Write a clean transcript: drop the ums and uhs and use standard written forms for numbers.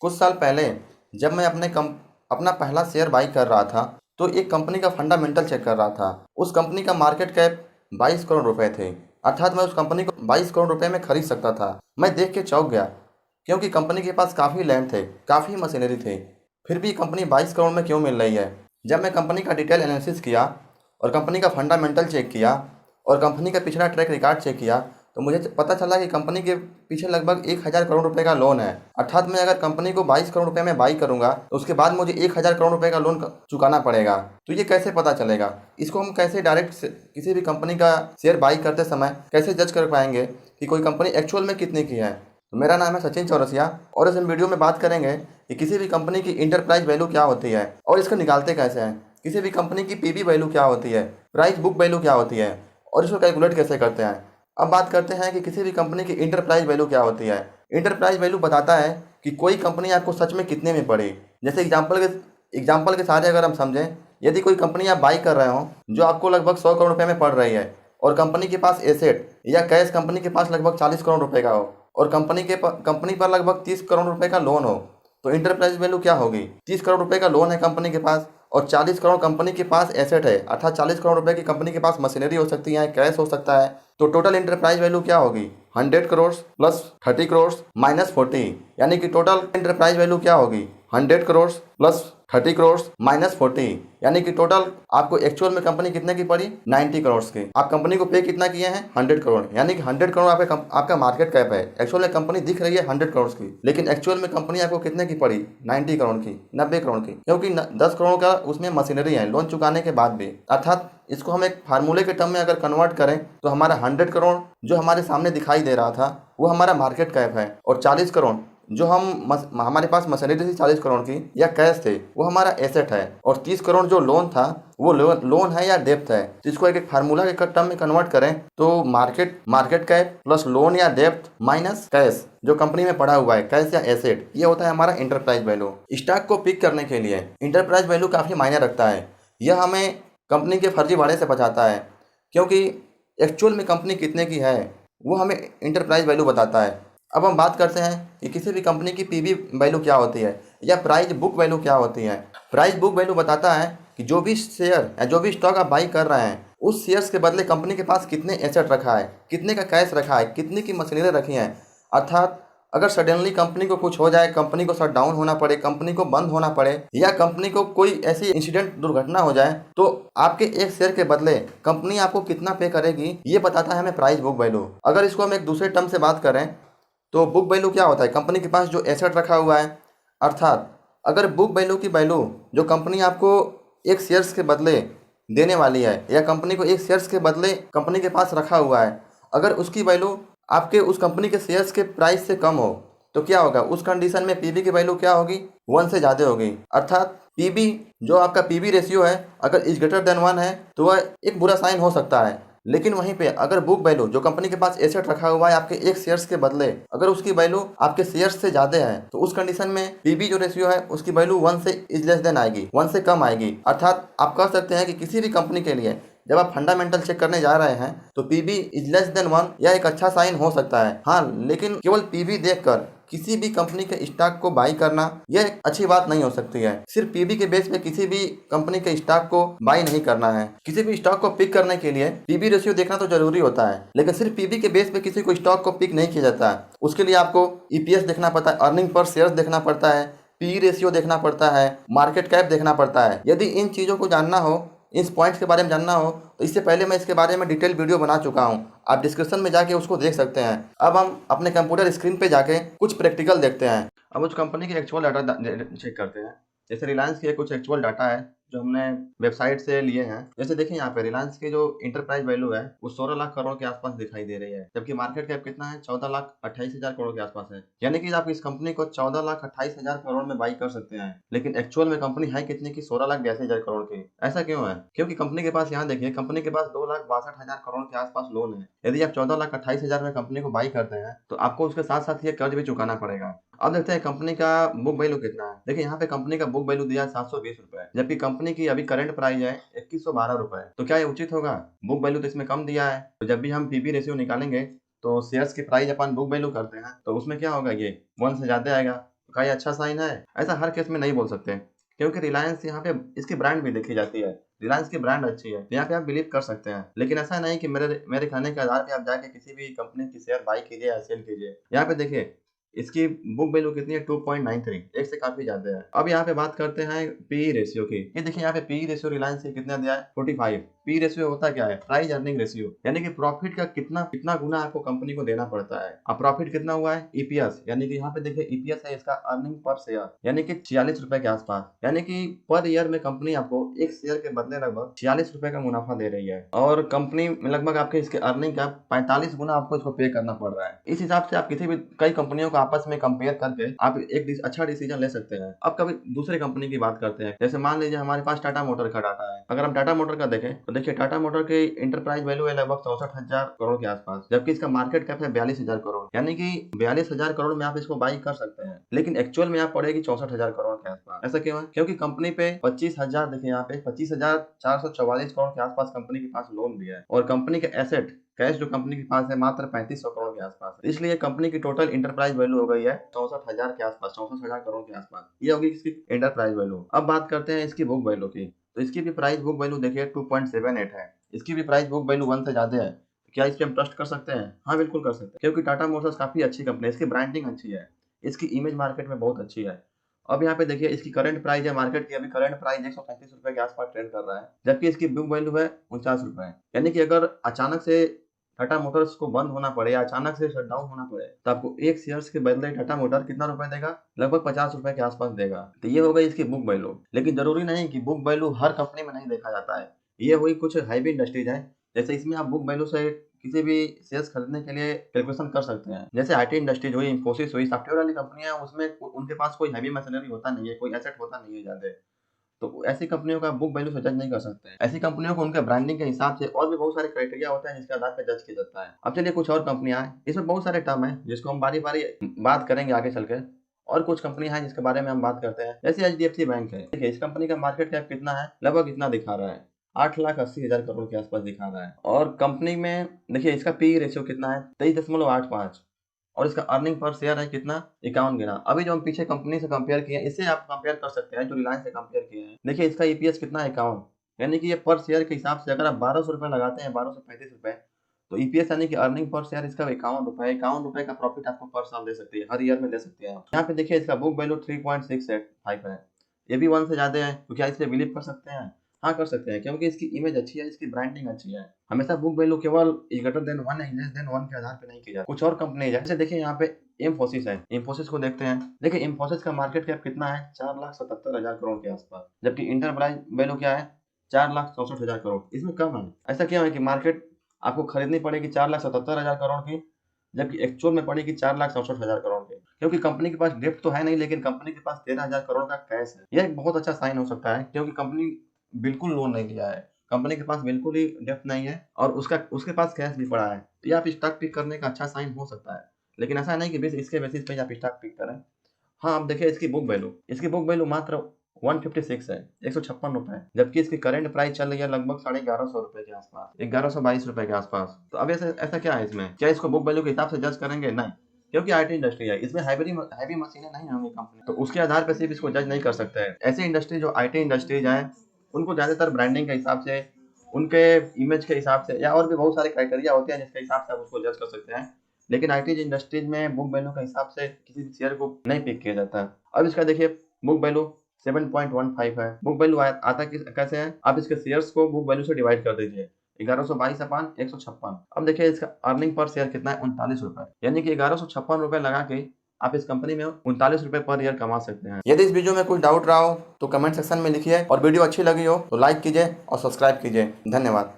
कुछ साल पहले जब मैं अपना पहला शेयर बाई कर रहा था तो एक कंपनी का फंडामेंटल चेक कर रहा था। उस कंपनी का मार्केट कैप 22 करोड़ रुपए थे, अर्थात मैं उस कंपनी को 22 करोड़ रुपए में खरीद सकता था। मैं देख के चौंक गया क्योंकि कंपनी के पास काफ़ी लैंड थे, काफ़ी मशीनरी थे, फिर भी कंपनी 22 करोड़ में क्यों मिल रही है। जब मैं कंपनी का डिटेल एनालिसिस किया और कंपनी का फंडामेंटल चेक किया और कंपनी का पिछला ट्रैक रिकॉर्ड चेक किया तो मुझे पता चला कि कंपनी के पीछे लगभग 1000 करोड़ रुपए का लोन है। अर्थात मैं अगर कंपनी को 22 करोड़ रुपए में बाई करूंगा तो उसके बाद मुझे 1000 करोड़ रुपए का लोन चुकाना पड़ेगा। तो ये कैसे पता चलेगा? इसको हम कैसे डायरेक्ट किसी भी कंपनी का शेयर बाई करते समय कैसे जज कर पाएंगे कि कोई कंपनी एक्चुअल में कितने की है? तो मेरा नाम है सचिन चौरसिया और इस वीडियो में बात करेंगे कि किसी भी कंपनी की इंटरप्राइज वैल्यू क्या होती है और इसको निकालते कैसे हैं, किसी भी कंपनी की पीबी वैल्यू क्या होती है, प्राइस बुक वैल्यू क्या होती है और इसको कैलकुलेट कैसे करते हैं। अब बात करते हैं कि किसी भी कंपनी की इंटरप्राइज वैल्यू क्या होती है। इंटरप्राइज वैल्यू बताता है कि कोई कंपनी आपको सच में कितने में पड़ी। जैसे एग्जाम्पल के सहारे अगर हम समझें, यदि कोई कंपनी आप बाई कर रहे हो जो आपको लगभग 100 करोड़ रुपए में पड़ रही है और कंपनी के पास एसेट या कैश कंपनी के पास लगभग 40 करोड़ रुपए का हो और कंपनी पर लगभग 30 करोड़ रुपए का लोन हो, तो इंटरप्राइज वैल्यू क्या होगी? 30 करोड़ रुपए का लोन है कंपनी के पास और 40 करोड़ कंपनी के पास एसेट है, अर्थात 40 करोड़ रुपए की कंपनी के पास मशीनरी हो सकती है, कैश हो सकता है। तो टोटल इंटरप्राइज वैल्यू क्या होगी? 100 करोड़ प्लस 30 करोड़ माइनस 40, यानी कि टोटल इंटरप्राइज वैल्यू क्या होगी? 100 करोड़ प्लस 30 करोड़ माइनस 40, यानी कि टोटल आपको एक्चुअल में कंपनी कितने की पड़ी? 90 करोड़ की। आप कंपनी को पे कितना किए हैं? 100 करोड़, यानी कि 100 करोड़ आपका मार्केट कैप है। एक्चुअल में कंपनी दिख रही है 100 करोड़ की, लेकिन एक्चुअल में कंपनी आपको कितने की पड़ी? 90 करोड़ की, 90 करोड़ की, क्योंकि 10 करोड़ का उसमें मशीनरी है लोन चुकाने के बाद भी। अर्थात इसको हम एक फार्मूले के टर्म में अगर कन्वर्ट करें तो हमारा 100 करोड़ जो हमारे सामने दिखाई दे रहा था वो हमारा मार्केट कैप है और 40 करोड़ जो हमारे पास मशीनरी थी 40 करोड़ की या कैश थे वो हमारा एसेट है और 30 करोड़ जो लोन था वो लोन है या डेप्थ है। तो इसको एक फार्मूला के टर्म में कन्वर्ट करें तो मार्केट कैप प्लस लोन या डेप्थ माइनस कैश जो कंपनी में पड़ा हुआ है, कैश या एसेट, ये होता है हमारा इंटरप्राइज वैल्यू। स्टॉक को पिक करने के लिए इंटरप्राइज वैल्यू काफ़ी मायने रखता है। यह हमें कंपनी के फर्जीवाड़े से बचाता है, क्योंकि एक्चुअल में कंपनी कितने की है वो हमें इंटरप्राइज वैल्यू बताता है। अब हम बात करते हैं कि किसी भी कंपनी की पीबी वैल्यू क्या होती है या प्राइस बुक वैल्यू क्या होती है। प्राइस बुक वैल्यू बताता है कि जो भी शेयर या जो भी स्टॉक आप बाई कर रहे हैं उस शेयर्स के बदले कंपनी के पास कितने एसेट रखा है, कितने का कैश रखा है, कितनी की मशीनरी रखी है। अर्थात अगर सडनली कंपनी को कुछ हो जाए, कंपनी को शट डाउन होना पड़े, कंपनी को बंद होना पड़े या कंपनी को कोई ऐसी इंसिडेंट दुर्घटना हो जाए तो आपके एक शेयर के बदले कंपनी आपको कितना पे करेगी, ये बताता है हमें प्राइस बुक वैल्यू। अगर इसको हम एक दूसरे टर्म से बात करें तो बुक वैल्यू क्या होता है? कंपनी के पास जो एसेट रखा हुआ है। अर्थात अगर बुक वैल्यू की वैल्यू जो कंपनी आपको एक शेयर्स के बदले देने वाली है या कंपनी को एक शेयर्स के बदले कंपनी के पास रखा हुआ है, अगर उसकी वैल्यू आपके उस कंपनी के शेयर्स के प्राइस से कम हो तो क्या होगा? उस कंडीशन में पीबी की वैल्यू क्या होगी? 1 से ज़्यादा होगी। अर्थात पीबी जो आपका पीबी रेशियो है अगर इज ग्रेटर देन 1 है तो वह एक बुरा साइन हो सकता है। लेकिन वहीं पे अगर बुक वैल्यू जो कंपनी के पास एसेट रखा हुआ है आपके एक शेयर्स के बदले अगर उसकी वैल्यू आपके शेयर्स से ज्यादा है तो उस कंडीशन में पीबी जो रेशियो है उसकी वैल्यू 1 से इज लेस देन आएगी, 1 से कम आएगी। अर्थात आप कह सकते हैं कि किसी भी कंपनी के लिए जब आप फंडामेंटल चेक करने जा रहे हैं तो पीबी इज लेस देन 1 यह एक अच्छा साइन हो सकता है। हाँ, लेकिन केवल पीबी देखकर किसी भी कंपनी के स्टॉक को बाई करना यह एक अच्छी बात नहीं हो सकती है। सिर्फ पीबी के बेस पे किसी भी कंपनी के स्टॉक को बाई नहीं करना है। किसी भी स्टॉक को पिक करने के लिए पीबी रेशियो देखना तो जरूरी होता है, लेकिन सिर्फ पीबी के बेस पे किसी को स्टॉक को पिक नहीं किया जाता है। उसके लिए आपको ईपीएस देखना पड़ता है, अर्निंग पर शेयर देखना पड़ता है, पी रेशियो देखना पड़ता है, मार्केट कैप देखना पड़ता है। यदि इन चीज़ों को जानना हो, इस पॉइंट्स के बारे में जानना हो तो इससे पहले मैं इसके बारे में डिटेल वीडियो बना चुका हूं, आप डिस्क्रिप्शन में जाके उसको देख सकते हैं। अब हम अपने कंप्यूटर स्क्रीन पे जाके कुछ प्रैक्टिकल देखते हैं। अब उस कंपनी के एक्चुअल डाटा चेक करते हैं। जैसे रिलायंस के कुछ एक्चुअल डाटा है जो हमने वेबसाइट से लिए हैं। जैसे देखिए यहाँ पे रिलायंस की जो इंटरप्राइज वैल्यू है वो 16 लाख करोड़ के आसपास दिखाई दे रही है, जबकि मार्केट कैप कितना है? 14,28,000 करोड़ के आसपास है। यानी कि आप इस कंपनी को 14,28,000 करोड़ में बाई कर सकते हैं, लेकिन एक्चुअल में कंपनी है कितनी की? 16,82,000 करोड़ की। ऐसा क्यों है? क्योंकि कंपनी के पास यहाँ देखिए, कंपनी के पास 2,62,000 करोड़ के आसपास लोन है। यदि आप 14,28,000 में कंपनी को बाई करते हैं तो आपको उसके साथ साथ ये कर्ज भी चुकाना पड़ेगा। अब देखते हैं कंपनी का बुक वैल्यू कितना है। देखिए यहाँ पे कंपनी का बुक वैल्यू दिया है 720 रुपए, जबकि कंपनी की अभी करंट प्राइस है 2112 रुपए। तो क्या ये उचित होगा? बुक वैल्यू तो इसमें कम दिया है। तो जब भी हम पीबी रेशियो निकालेंगे तो शेयर्स की प्राइस अपन बुक वैल्यू करते हैं तो उसमें क्या होगा? ये 1 से ज्यादा आएगा। का ये अच्छा साइन है? ऐसा हर केस में नहीं बोल सकते, क्योंकि रिलायंस यहाँ पे इसकी ब्रांड भी देखी जाती है। रिलायंस की ब्रांड अच्छी है, यहाँ पे आप बिलीव कर सकते हैं। लेकिन ऐसा नहीं कि मेरे कहने के आधार पे आप जाके किसी भी कंपनी की शेयर बाई कीजिए या सेल कीजिए। यहाँ पे देखिए इसकी बुक वैल्यू कितनी है, 2.93, एक से काफी ज्यादा है। अब यहाँ पे बात करते हैं पीई रेशियो की। ये देखिए यहाँ पे पीई रेशियो रिलायंस से कितना दिया है, 45। पीई रेशियो होता क्या है, प्राइस अर्निंग रेशियो, यानी कि प्रॉफिट का कितना कितना गुना आपको कंपनी को देना पड़ता है। अब प्रॉफिट कितना हुआ है, ईपीएस, यानी कि यहाँ पे देखिए ईपीएस है इसका, अर्निंग पर शेयर, यानी कि 46 रुपए के आसपास, यानी कि पर ईयर में कंपनी आपको एक शेयर के बदले लगभग 46 रुपए का मुनाफा दे रही है, और कंपनी में लगभग आपके इसके अर्निंग का 45 गुना आपको इसको पे करना पड़ रहा है। इस हिसाब से आप किसी भी कई कंपनियों को आपस में कंपेयर करके आप एक अच्छा डिसीजन ले सकते हैं। अब कभी दूसरे कंपनी की बात करते हैं, जैसे मान लीजिए हमारे पास टाटा मोटर का डाटा है। अगर हम टाटा मोटर का देखें तो देखिए टाटा मोटर की इंटरप्राइज वैल्यू है लगभग 64,000 करोड़ के आसपास, जबकि इसका मार्केट कैप है 42,000 करोड़, यानी कि 42,000 करोड़ में आप इसको बाई कर सकते हैं। लेकिन एक्चुअल में आप पड़ेगी 64,000 करोड़ के आसपास। ऐसा क्यों है, क्योंकि कंपनी पे 25,000, देखिए यहाँ पे 25,444 करोड़ के आसपास कंपनी के पास लोन भी है, और कंपनी के एसेट कैश जो कंपनी के पास है मात्र 3500 करोड़ के आसपास है। इसलिए कंपनी की टोटल इंटरप्राइज वैल्यू हो गई है 64,000 के आसपास, 64,000 करोड़ के आसपास, ये होगी इसकी इंटरप्राइज वैल्यू। अब बात करते हैं इसकी बुक वैल्यू की, तो इसकी भी प्राइस बुक वैल्यू देखिए 2.78 है, इसकी भी प्राइस बुक वैल्यू 1 से ज्यादा है। क्या इस पे हम ट्रस्ट कर सकते हैं? हाँ बिल्कुल कर सकते हैं, क्योंकि टाटा मोटर्स काफी अच्छी कंपनी है, इसकी ब्रांडिंग अच्छी है, इसकी इमेज मार्केट में बहुत अच्छी है। अब यहाँ पे देखिए इसकी करंट प्राइस है मार्केट की, अभी करंट प्राइस 135 रुपए के आसपास ट्रेड कर रहा है, जबकि इसकी बुक वैल्यू है 49 रुपए। यानी कि अगर अचानक से टाटा मोटर्स को बंद होना पड़े या अचानक से शट डाउन होना पड़े तो आपको एक शेयर्स के बदले टाटा मोटर कितना रुपए देगा, लगभग 50 रुपए के आसपास देगा। तो ये हो गई इसकी बुक वैल्यू। लेकिन जरूरी नहीं कि बुक वैल्यू हर कंपनी में नहीं देखा जाता है, ये हुई कुछ हैवी इंडस्ट्रीज है, जैसे इसमें आप बुक वैल्यू से किसी भी शेयर्स खरीदने के लिए कैलकुलेशन कर सकते हैं। जैसे आईटी इंडस्ट्रीज हुई, इंफोसिस हुई, सॉफ्टवेयर वाली कंपनियां, उसमें उनके पास कोई हैवी मशीनरी होता नहीं है, कोई एसेट होता नहीं है ज्यादा, तो ऐसी कंपनियों का बुक वैल्यू से जज नहीं कर सकते हैं। ऐसी कंपनियों को उनके ब्रांडिंग के हिसाब से और भी बहुत सारे क्राइटेरिया होते हैं जिसके आधार पर जज किया जाता है। अब चलिए कुछ और कंपनियां हैं, इसमें बहुत सारे टर्म है जिसको हम बारी बारी बात करेंगे आगे चल के, और कुछ कंपनियां हैं जिसके बारे में हम बात करते हैं। जैसे एचडीएफसी बैंक है, देखिए इस कंपनी का मार्केट कैप कितना है, लगभग इतना दिखा रहा है, 8,80,000 करोड़ के आसपास दिखा रहा है, और कंपनी में देखिए इसका पी रेशियो कितना है, 23.85, और इसका अर्निंग पर शेयर है कितना, 51 गिना। अभी जो हम पीछे कंपनी से कंपेयर किए हैं, इससे आप कंपेयर कर सकते हैं जो रिलायंस से कंपेयर किए हैं। देखिए इसका ईपीएस कितना है, 51, यानी कि ये पर शेयर के हिसाब से अगर आप 1200 रुपए लगाते हैं, 1235 रुपए, तो ईपीएस यानी कि अर्निंग पर शेयर इसका 51 रुपए, 51 रुपए का प्रॉफिट आपको पर साल दे सकती है, हर ईयर में दे सकती है। यहाँ पे देखिए इसका बुक वैल्यू 3.65 है, ये भी 1 से ज्यादा है, तो क्या इस पे बिलीव कर सकते हैं? हाँ कर सकते हैं, क्योंकि इसकी इमेज अच्छी है, इसकी ब्रांडिंग अच्छी है। हमेशा बुक वैल्यू केवल ग्रेटर देन 1 या लेस देन 1 के आधार पे नहीं की जाती। कुछ और कंपनी है, जैसे देखिए यहाँ पे इंफोसिस है, इंफोसिस को देखते हैं। देखिए इंफोसिस का मार्केट कैप कितना है, 4,77,000 करोड़ के आसपास, जबकि इंटरप्राइज वैल्यू क्या है, 4,64,000 करोड़। इसमें कम है, ऐसा क्यों है कि मार्केट आपको खरीदनी पड़ेगी 4,77,000 करोड़ की, जबकि एक्चुअल में पड़ेगी 4,64,000 करोड़ की, क्योंकि कंपनी के पास डेप्थ तो है नहीं, लेकिन कंपनी के पास 13,000 करोड़ का कैश है। यह एक बहुत अच्छा साइन हो सकता है, क्योंकि कंपनी बिल्कुल लोन नहीं लिया है, कंपनी के पास बिल्कुल ही डेप्थ नहीं है, और उसके पास कैश भी पड़ा है, तो ये आप स्टॉक पिक करने का अच्छा साइन हो सकता है। लेकिन ऐसा नहीं कि बस इसके बेसिस पे आप स्टॉक पिक करें। हाँ अब देखिए इसकी बुक वैल्यू मात्र 156 है, 156 रुपए, जबकि इसकी करंट प्राइस चल रही है लगभग 1150 रुपए के आसपास, 1122 रुपए के आसपास। तो अब ऐसा क्या है इसमें, क्या इसको बुक वैल्यू के हिसाब से जज करेंगे? नहीं, क्योंकि आईटी इंडस्ट्री है, इसमें हैवी मशीनें नहीं होंगी कंपनी, तो उसके आधार पर सिर्फ इसको जज नहीं कर सकते हैं। ऐसी इंडस्ट्री जो आईटी इंडस्ट्रीज है, उनको ज्यादातर ब्रांडिंग के हिसाब से, उनके इमेज के हिसाब से, या और भी बहुत सारे क्राइटेरिया होते हैं जिसके हिसाब से आप उसको जज कर सकते हैं। लेकिन आईटी इंडस्ट्रीज में बुक वैल्यू के हिसाब से किसी भी शेयर को नहीं पिक किया जाता है। अब इसका देखिए बुक वैल्यू 7.15 है। बुक वैल्यू आता कैसे है, आप इसके शेयर्स को बुक वैल्यू से डिवाइड कर दीजिए, 1122/156। अब देखिए इसका अर्निंग पर शेयर कितना है, 39 रुपए, यानी कि 1156 रुपए लगा के आप इस कंपनी में 39 रुपए पर ईयर कमा सकते हैं। यदि इस वीडियो में कुछ डाउट रहा हो तो कमेंट सेक्शन में लिखिए, और वीडियो अच्छी लगी हो तो लाइक कीजिए और सब्सक्राइब कीजिए। धन्यवाद।